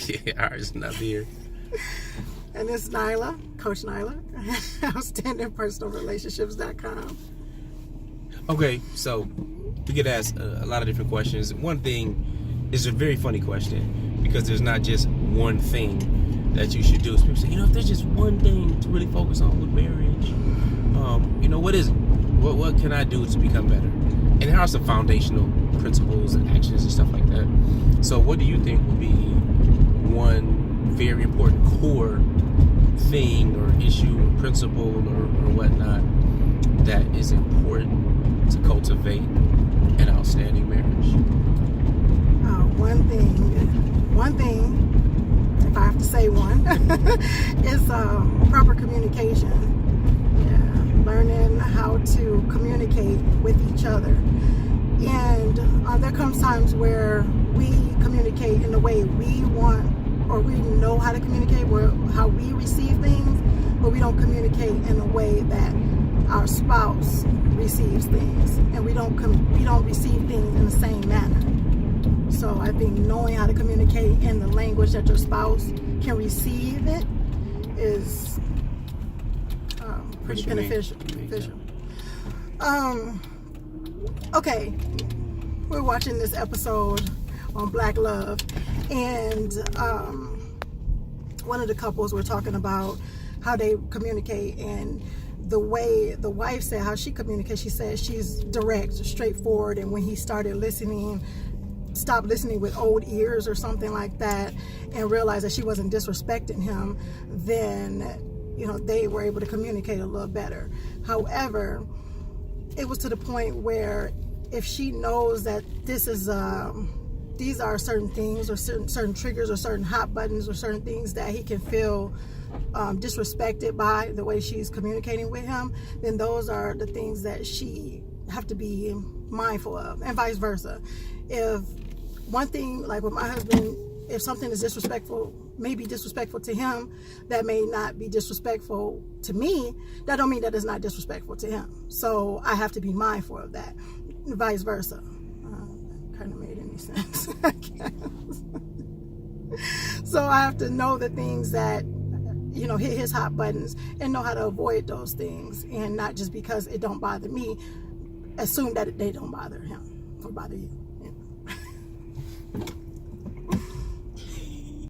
Yeah, it's Nazir. And it's Nyla, Coach Nyla, outstandingpersonalrelationships.com. Okay, so we get asked a lot of different questions. One thing is a very funny question because there's not just one thing that you should do. So people say, if there's just one thing to really focus on with marriage, what is it? What can I do to become better? And there are some foundational principles and actions and stuff like that. So what do you think would be one very important core thing or issue or principle or whatnot that is important to cultivate an outstanding marriage? One thing, if I have to say one, is proper communication. Yeah, learning how to communicate with each other. And there comes times where we communicate in the way we want, or we know how to communicate, how we receive things, but we don't communicate in a way that our spouse receives things, and we don't receive things in the same manner. So I think knowing how to communicate in the language that your spouse can receive it is pretty beneficial. Okay, we're watching this episode on Black Love, and one of the couples were talking about how they communicate, and the way the wife said how she communicates. She said she's direct, straightforward, and when he started stopped listening with old ears or something like that, and realized that she wasn't disrespecting him, then they were able to communicate a little better. However, it was to the point where if she knows that this is these are certain things or certain triggers or certain hot buttons or certain things that he can feel disrespected by the way she's communicating with him, then those are the things that she have to be mindful of, and vice versa. If one thing, like with my husband, if something is disrespectful, may be disrespectful to him, that may not be disrespectful to me, that don't mean that it's not disrespectful to him. So I have to be mindful of that, vice versa. Kind of made any sense, I guess. So I have to know the things that hit his hot buttons, and know how to avoid those things, and not just because it don't bother me, assume that they don't bother him or bother you.